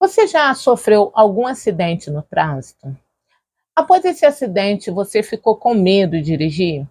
Você já sofreu algum acidente no trânsito? Após esse acidente, você ficou com medo de dirigir?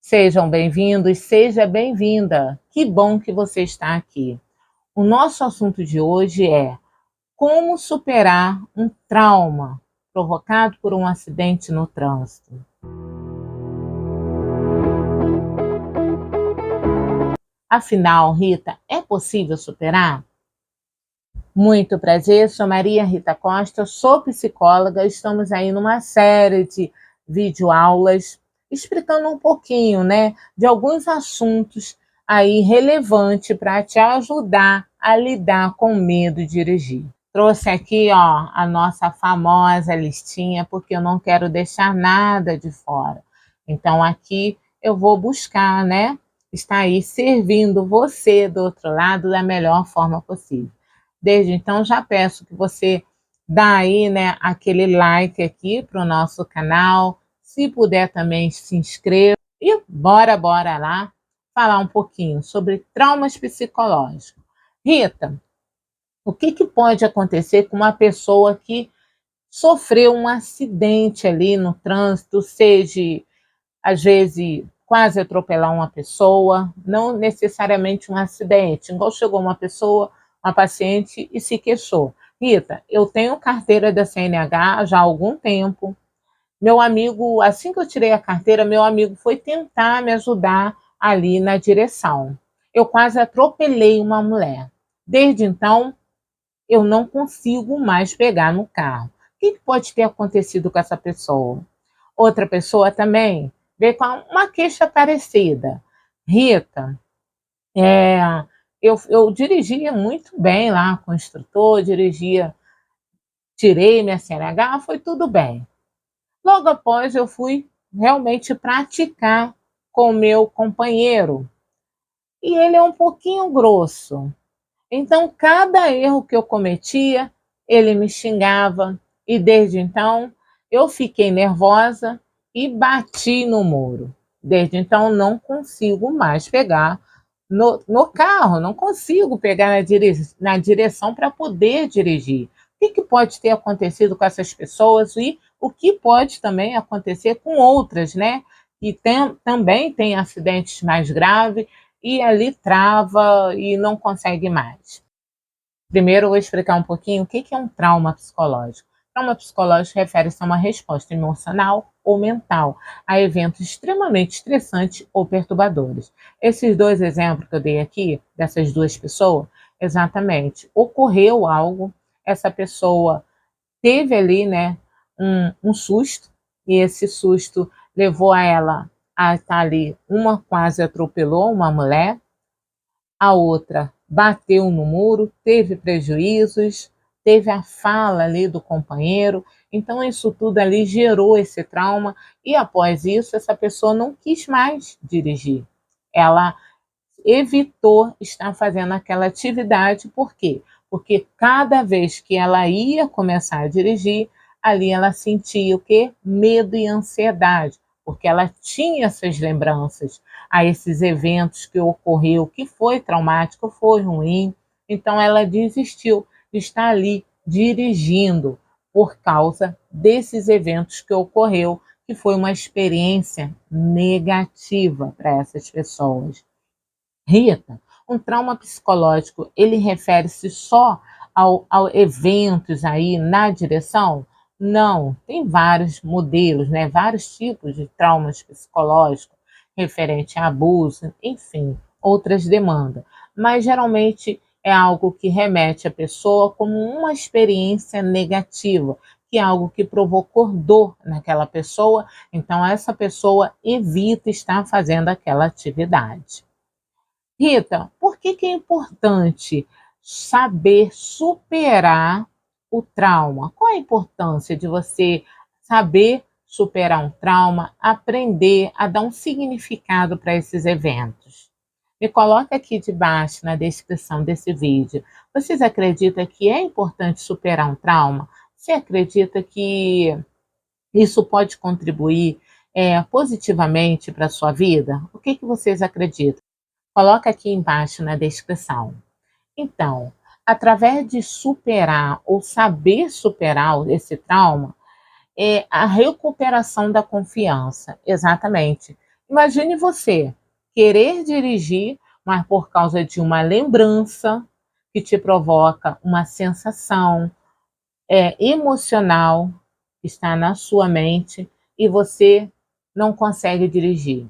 Sejam bem-vindos, seja bem-vinda. Que bom que você está aqui. O nosso assunto de hoje é como superar um trauma provocado por um acidente no trânsito. Afinal, Rita, é possível superar? Muito prazer, sou Maria Rita Costa, sou psicóloga. Estamos aí numa série de videoaulas explicando um pouquinho, de alguns assuntos aí relevantes para te ajudar a lidar com medo de dirigir. Trouxe aqui, ó, a nossa famosa listinha, porque eu não quero deixar nada de fora. Então aqui eu vou buscar, estar aí servindo você do outro lado da melhor forma possível. Desde então, já peço que você dá aí, aquele like aqui para o nosso canal. Se puder também, se inscreva. E bora lá falar um pouquinho sobre traumas psicológicos. Rita, o que pode acontecer com uma pessoa que sofreu um acidente ali no trânsito, seja, às vezes, quase atropelar uma pessoa, não necessariamente um acidente, igual chegou uma pessoa, uma paciente e se queixou. Rita, eu tenho carteira da CNH já há algum tempo. Meu amigo, assim que eu tirei a carteira, meu amigo foi tentar me ajudar ali na direção. Eu quase atropelei uma mulher. Desde então, eu não consigo mais pegar no carro. O que pode ter acontecido com essa pessoa? Outra pessoa também veio com uma queixa parecida. Rita, eu dirigia muito bem lá com o instrutor, tirei minha CNH, foi tudo bem. Logo após eu fui realmente praticar com o meu companheiro. E ele é um pouquinho grosso. Então, cada erro que eu cometia, ele me xingava. E desde então, eu fiquei nervosa e bati no muro. Desde então, não consigo mais pegar no carro, não consigo pegar na direção para poder dirigir. O que pode ter acontecido com essas pessoas e o que pode também acontecer com outras, que também tem acidentes mais graves e ali trava e não consegue mais. Primeiro, eu vou explicar um pouquinho o que é um trauma psicológico. Trauma psicológico refere-se a uma resposta emocional ou mental a eventos extremamente estressantes ou perturbadores. Esses dois exemplos que eu dei aqui, dessas duas pessoas, exatamente, ocorreu algo, essa pessoa teve ali, um susto, e esse susto levou a ela a estar ali, uma quase atropelou uma mulher, a outra bateu no muro, teve prejuízos, teve a fala ali do companheiro, então isso tudo ali gerou esse trauma e após isso essa pessoa não quis mais dirigir. Ela evitou estar fazendo aquela atividade, por quê? Porque cada vez que ela ia começar a dirigir, ali ela sentia o quê? Medo e ansiedade, porque ela tinha essas lembranças a esses eventos que ocorreu, que foi traumático, foi ruim, então ela desistiu de estar ali dirigindo por causa desses eventos que ocorreu, que foi uma experiência negativa para essas pessoas. Rita, um trauma psicológico, ele refere-se só ao eventos aí na direção? Não, tem vários modelos, vários tipos de traumas psicológicos, referente a abuso, enfim, outras demandas. Mas geralmente é algo que remete a pessoa como uma experiência negativa, que é algo que provocou dor naquela pessoa, então essa pessoa evita estar fazendo aquela atividade. Rita, por que é importante saber superar o trauma? Qual a importância de você saber superar um trauma, aprender a dar um significado para esses eventos? Me coloca aqui debaixo na descrição desse vídeo. Vocês acreditam que é importante superar um trauma? Você acredita que isso pode contribuir positivamente para a sua vida? O que vocês acreditam? Coloca aqui embaixo na descrição. Então, através de superar ou saber superar esse trauma, é a recuperação da confiança, exatamente. Imagine você querer dirigir, mas por causa de uma lembrança que te provoca uma sensação emocional que está na sua mente e você não consegue dirigir.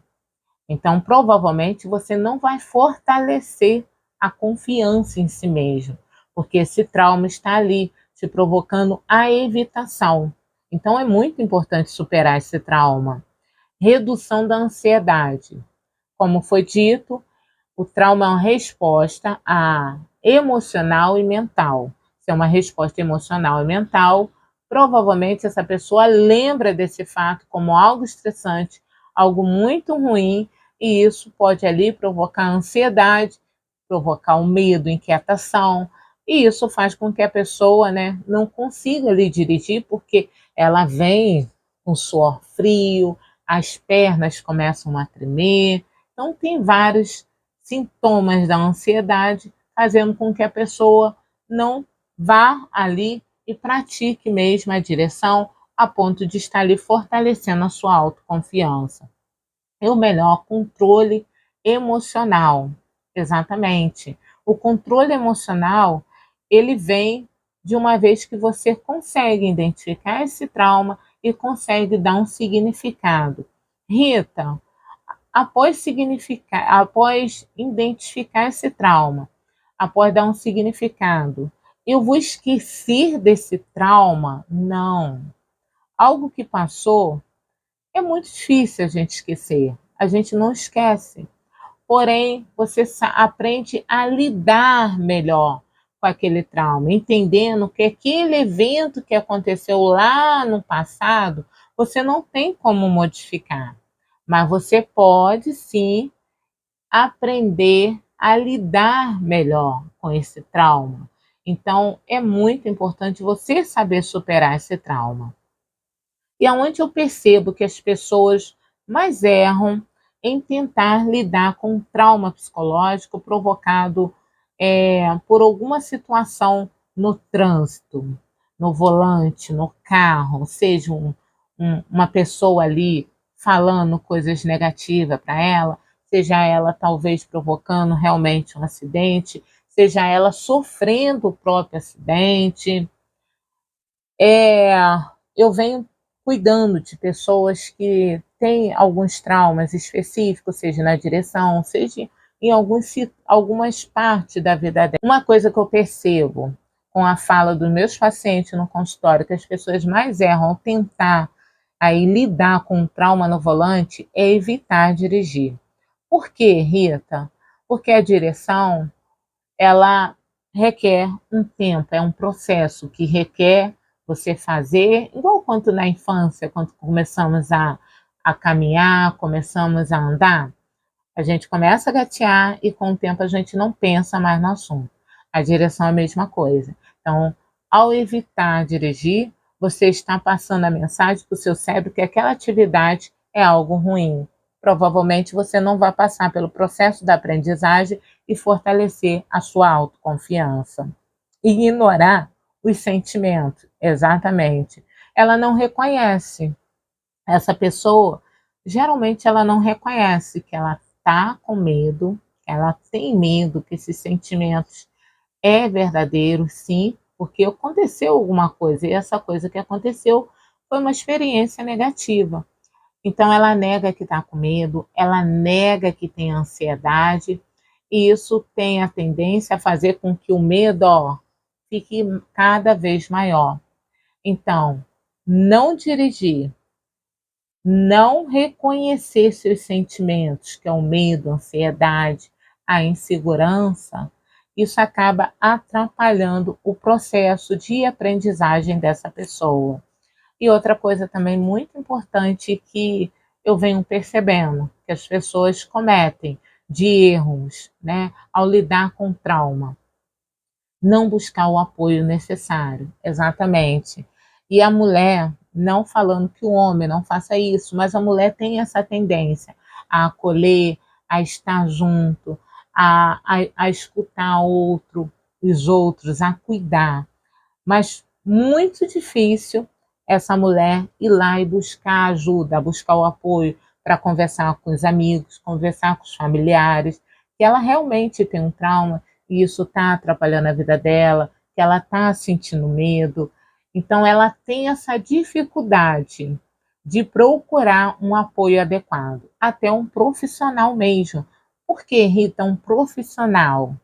Então, provavelmente, você não vai fortalecer a confiança em si mesmo, porque esse trauma está ali, te provocando a evitação. Então, é muito importante superar esse trauma. Redução da ansiedade. Como foi dito, o trauma é uma resposta emocional e mental. Se é uma resposta emocional e mental, provavelmente essa pessoa lembra desse fato como algo estressante, algo muito ruim, e isso pode ali provocar ansiedade, provocar o medo, inquietação, e isso faz com que a pessoa, né, não consiga ali dirigir, porque ela vem com suor frio, as pernas começam a tremer. Então, tem vários sintomas da ansiedade, fazendo com que a pessoa não vá ali e pratique mesmo a direção a ponto de estar ali fortalecendo a sua autoconfiança. E o melhor, controle emocional. Exatamente. O controle emocional, ele vem de uma vez que você consegue identificar esse trauma e consegue dar um significado. Rita, após identificar esse trauma, após dar um significado, eu vou esquecer desse trauma? Não. Algo que passou é muito difícil a gente esquecer. A gente não esquece. Porém, você aprende a lidar melhor com aquele trauma, entendendo que aquele evento que aconteceu lá no passado, você não tem como modificar. Mas você pode sim aprender a lidar melhor com esse trauma. Então, é muito importante você saber superar esse trauma. E aonde eu percebo que as pessoas mais erram em tentar lidar com um trauma psicológico provocado por alguma situação no trânsito, no volante, no carro, seja uma pessoa ali falando coisas negativas para ela, seja ela talvez provocando realmente um acidente, seja ela sofrendo o próprio acidente. Eu venho cuidando de pessoas que têm alguns traumas específicos, seja na direção, seja em algumas partes da vida dela. Uma coisa que eu percebo com a fala dos meus pacientes no consultório, que as pessoas mais erram ao tentar aí lidar com o trauma no volante, é evitar dirigir. Por quê, Rita? Porque a direção, ela requer um tempo, é um processo que requer você fazer, igual quando na infância, quando começamos a caminhar, começamos a andar, a gente começa a gatear e com o tempo a gente não pensa mais no assunto. A direção é a mesma coisa. Então, ao evitar dirigir, você está passando a mensagem para o seu cérebro que aquela atividade é algo ruim. Provavelmente você não vai passar pelo processo da aprendizagem e fortalecer a sua autoconfiança. Ignorar os sentimentos, exatamente. Ela não reconhece. Essa pessoa, geralmente ela não reconhece que ela está com medo, ela tem medo que esses sentimentos é verdadeiro, sim, porque aconteceu alguma coisa, e essa coisa que aconteceu foi uma experiência negativa. Então, ela nega que está com medo, ela nega que tem ansiedade, e isso tem a tendência a fazer com que o medo, fique cada vez maior. Então, não dirigir, não reconhecer seus sentimentos, que é o medo, a ansiedade, a insegurança, isso acaba atrapalhando o processo de aprendizagem dessa pessoa. E outra coisa também muito importante que eu venho percebendo, que as pessoas cometem de erros, né, ao lidar com trauma. Não buscar o apoio necessário, exatamente. E a mulher, não falando que o homem não faça isso, mas a mulher tem essa tendência a acolher, a estar junto, a escutar outro, os outros, a cuidar. Mas muito difícil essa mulher ir lá e buscar ajuda, buscar o apoio para conversar com os amigos, conversar com os familiares, que ela realmente tem um trauma e isso está atrapalhando a vida dela, que ela está sentindo medo. Então, ela tem essa dificuldade de procurar um apoio adequado, até um profissional mesmo. Por que, Rita, um profissional?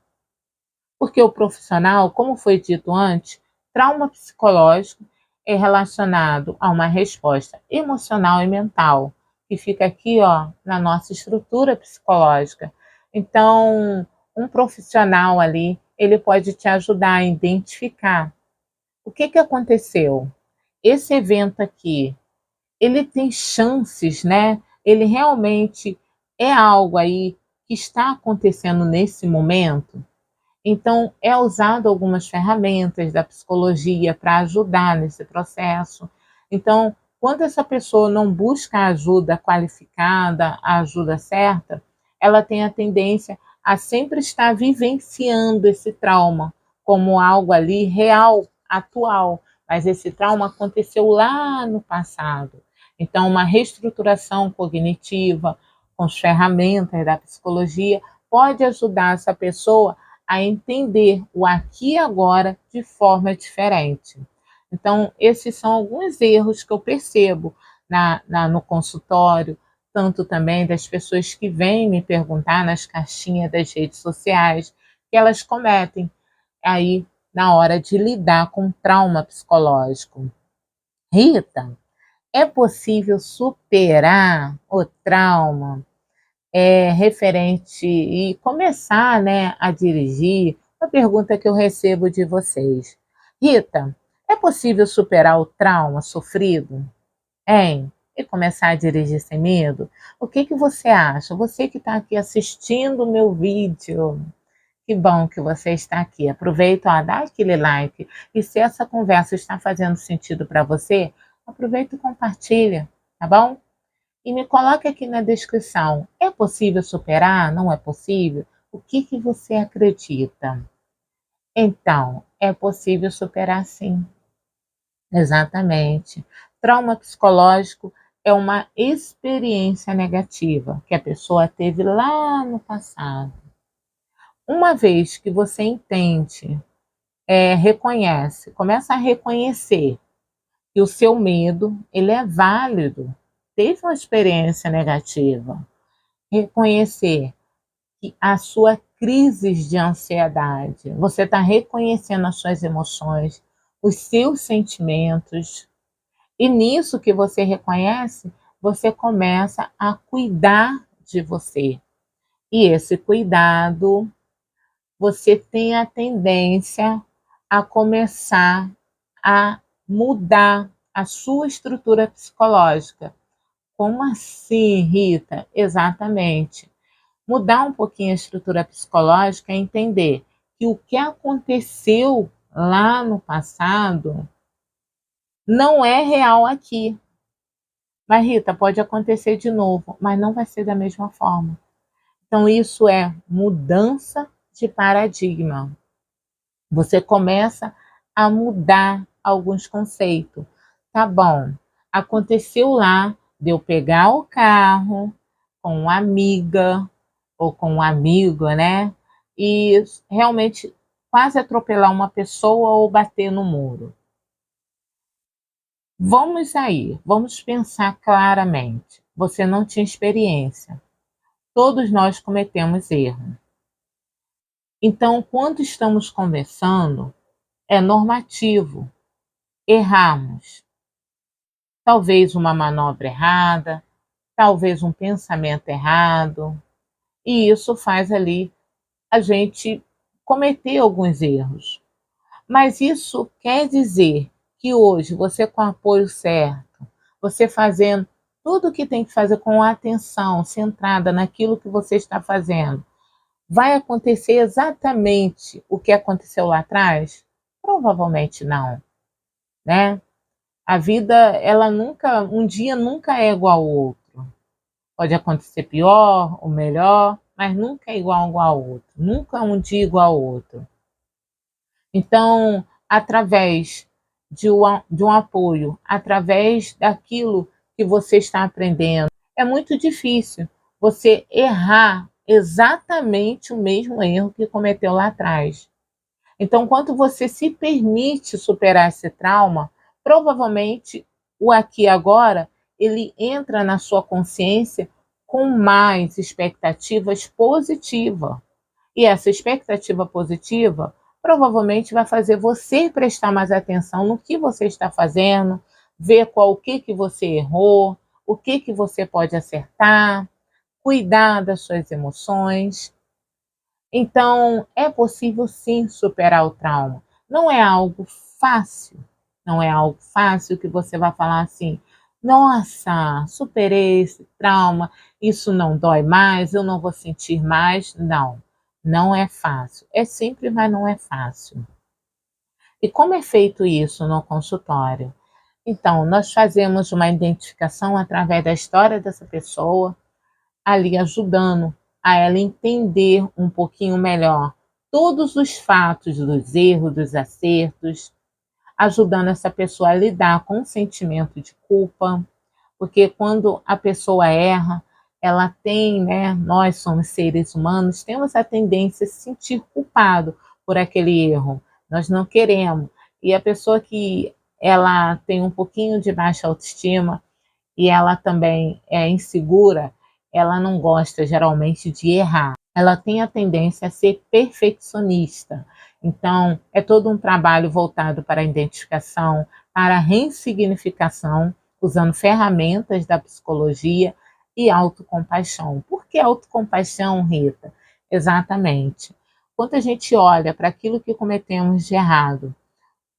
Porque o profissional, como foi dito antes, trauma psicológico é relacionado a uma resposta emocional e mental, que fica aqui, ó, na nossa estrutura psicológica. Então, um profissional ali, ele pode te ajudar a identificar o que que aconteceu. Esse evento aqui, ele tem chances, né? Ele realmente é algo aí que está acontecendo nesse momento. Então, é usado algumas ferramentas da psicologia para ajudar nesse processo. Então, quando essa pessoa não busca a ajuda qualificada, a ajuda certa, ela tem a tendência a sempre estar vivenciando esse trauma como algo ali real, atual, mas esse trauma aconteceu lá no passado. Então, uma reestruturação cognitiva com as ferramentas da psicologia pode ajudar essa pessoa a entender o aqui e agora de forma diferente. Então, esses são alguns erros que eu percebo no consultório, tanto também das pessoas que vêm me perguntar nas caixinhas das redes sociais, que elas cometem aí na hora de lidar com trauma psicológico. Rita, é possível superar o trauma referente e começar, né, a dirigir? Uma pergunta que eu recebo de vocês. Rita, é possível superar o trauma sofrido? Hein? E começar a dirigir sem medo? O que que você acha? Você que está aqui assistindo o meu vídeo, que bom que você está aqui. Aproveita, ó, dá aquele like. E se essa conversa está fazendo sentido para você, aproveita e compartilha, tá bom? E me coloque aqui na descrição. É possível superar? Não é possível? O que que você acredita? Então, é possível superar sim. Exatamente. Trauma psicológico é uma experiência negativa que a pessoa teve lá no passado. Uma vez que você entende, reconhece, começa a reconhecer que o seu medo, ele é válido, teve uma experiência negativa. Reconhecer que a sua crise de ansiedade, você está reconhecendo as suas emoções, os seus sentimentos, e nisso que você reconhece, você começa a cuidar de você. E esse cuidado, você tem a tendência a começar a mudar a sua estrutura psicológica. Como assim, Rita? Exatamente. Mudar um pouquinho a estrutura psicológica é entender que o que aconteceu lá no passado não é real aqui. Mas, Rita, pode acontecer de novo, mas não vai ser da mesma forma. Então, isso é mudança de paradigma. Você começa a mudar alguns conceitos. Tá bom, aconteceu lá de eu pegar o carro com uma amiga ou com um amigo, né? E realmente quase atropelar uma pessoa ou bater no muro. Vamos aí, vamos pensar claramente. Você não tinha experiência. Todos nós cometemos erro. Então, quando estamos conversando, é normativo errarmos. Talvez uma manobra errada, talvez um pensamento errado. E isso faz ali a gente cometer alguns erros. Mas isso quer dizer que hoje você com o apoio certo, você fazendo tudo o que tem que fazer com atenção, centrada naquilo que você está fazendo, vai acontecer exatamente o que aconteceu lá atrás? Provavelmente não, né? A vida, ela nunca, um dia nunca é igual ao outro. Pode acontecer pior ou melhor, mas nunca é igual ao outro. Nunca um dia igual ao outro. Então, através de um apoio, através daquilo que você está aprendendo, é muito difícil você errar exatamente o mesmo erro que cometeu lá atrás. Então, quando você se permite superar esse trauma, provavelmente o aqui e agora, ele entra na sua consciência com mais expectativas positivas. E essa expectativa positiva provavelmente vai fazer você prestar mais atenção no que você está fazendo, ver o que você errou, o que você pode acertar, cuidar das suas emoções. Então, é possível sim superar o trauma. Não é algo fácil. Não é algo fácil que você vai falar assim: nossa, superei esse trauma, isso não dói mais, eu não vou sentir mais. Não, não é fácil. É simples, mas não é fácil. E como é feito isso no consultório? Então, nós fazemos uma identificação através da história dessa pessoa, ali ajudando a ela entender um pouquinho melhor todos os fatos dos erros, dos acertos, ajudando essa pessoa a lidar com o sentimento de culpa, porque quando a pessoa erra, ela tem, né, nós somos seres humanos, temos a tendência a se sentir culpado por aquele erro. Nós não queremos. E a pessoa que ela tem um pouquinho de baixa autoestima, e ela também é insegura, ela não gosta geralmente de errar. Ela tem a tendência a ser perfeccionista. Então, é todo um trabalho voltado para a identificação, para a ressignificação, usando ferramentas da psicologia e autocompaixão. Por que autocompaixão, Rita? Exatamente. Quando a gente olha para aquilo que cometemos de errado,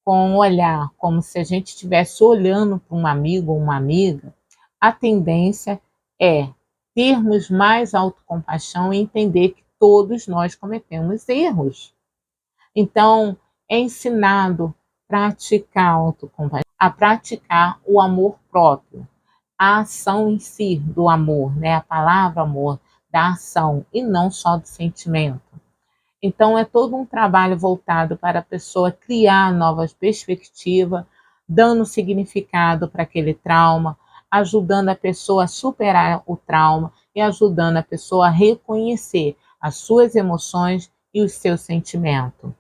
com um olhar como se a gente estivesse olhando para um amigo ou uma amiga, a tendência é termos mais autocompaixão e entender que todos nós cometemos erros. Então, é ensinado praticar autocompaixão, a praticar o amor próprio, a ação em si do amor, né? A palavra amor, da ação e não só do sentimento. Então, é todo um trabalho voltado para a pessoa criar novas perspectivas, dando significado para aquele trauma, ajudando a pessoa a superar o trauma e ajudando a pessoa a reconhecer as suas emoções e os seus sentimentos.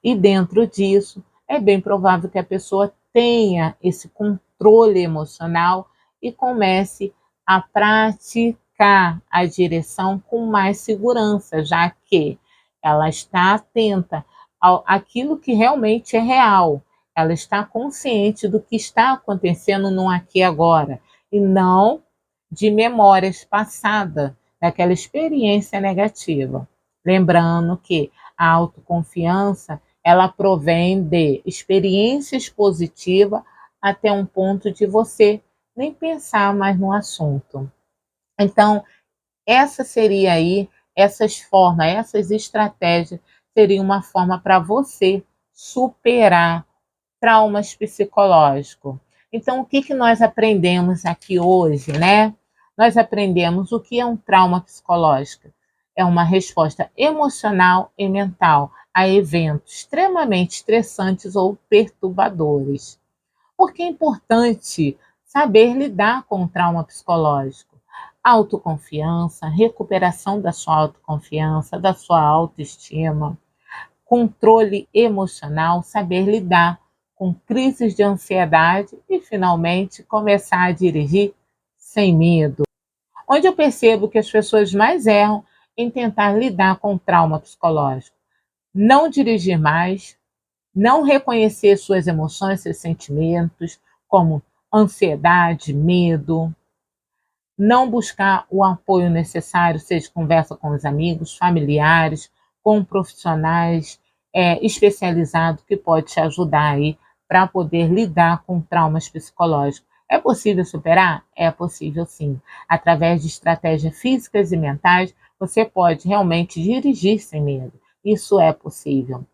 E dentro disso, é bem provável que a pessoa tenha esse controle emocional e comece a praticar a direção com mais segurança, já que ela está atenta àquilo que realmente é real. Ela está consciente do que está acontecendo no aqui e agora, e não de memórias passadas, daquela experiência negativa. Lembrando que a autoconfiança, ela provém de experiências positivas até um ponto de você nem pensar mais no assunto. Então, essa seria aí, essas formas, essas estratégias seriam uma forma para você superar traumas psicológicos. Então, o que nós aprendemos aqui hoje, né? Nós aprendemos o que é um trauma psicológico. É uma resposta emocional e mental a eventos extremamente estressantes ou perturbadores. Por que é importante saber lidar com o trauma psicológico? Autoconfiança, recuperação da sua autoconfiança, da sua autoestima, controle emocional, saber lidar com crises de ansiedade e, finalmente, começar a dirigir sem medo. Onde eu percebo que as pessoas mais erram em tentar lidar com o trauma psicológico. Não dirigir mais, não reconhecer suas emoções, seus sentimentos, como ansiedade, medo, não buscar o apoio necessário, seja conversa com os amigos, familiares, com profissionais especializados que pode te ajudar aí para poder lidar com traumas psicológicos. É possível superar? É possível sim. Através de estratégias físicas e mentais, você pode realmente dirigir sem medo. Isso é possível.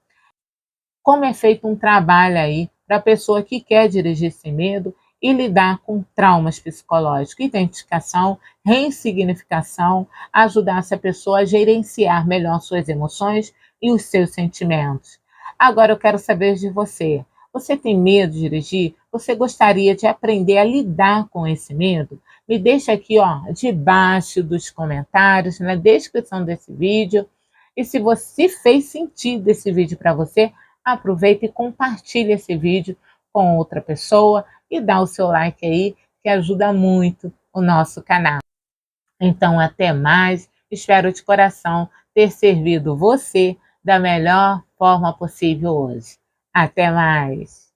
Como é feito um trabalho aí para a pessoa que quer dirigir sem medo e lidar com traumas psicológicos, identificação, ressignificação, ajudar essa pessoa a gerenciar melhor suas emoções e os seus sentimentos. Agora eu quero saber de você. Você tem medo de dirigir? Você gostaria de aprender a lidar com esse medo? Me deixa aqui, ó, debaixo dos comentários, na descrição desse vídeo. E se você fez sentido esse vídeo para você, aproveita e compartilha esse vídeo com outra pessoa e dá o seu like aí, que ajuda muito o nosso canal. Então, até mais. Espero de coração ter servido você da melhor forma possível hoje. Até mais!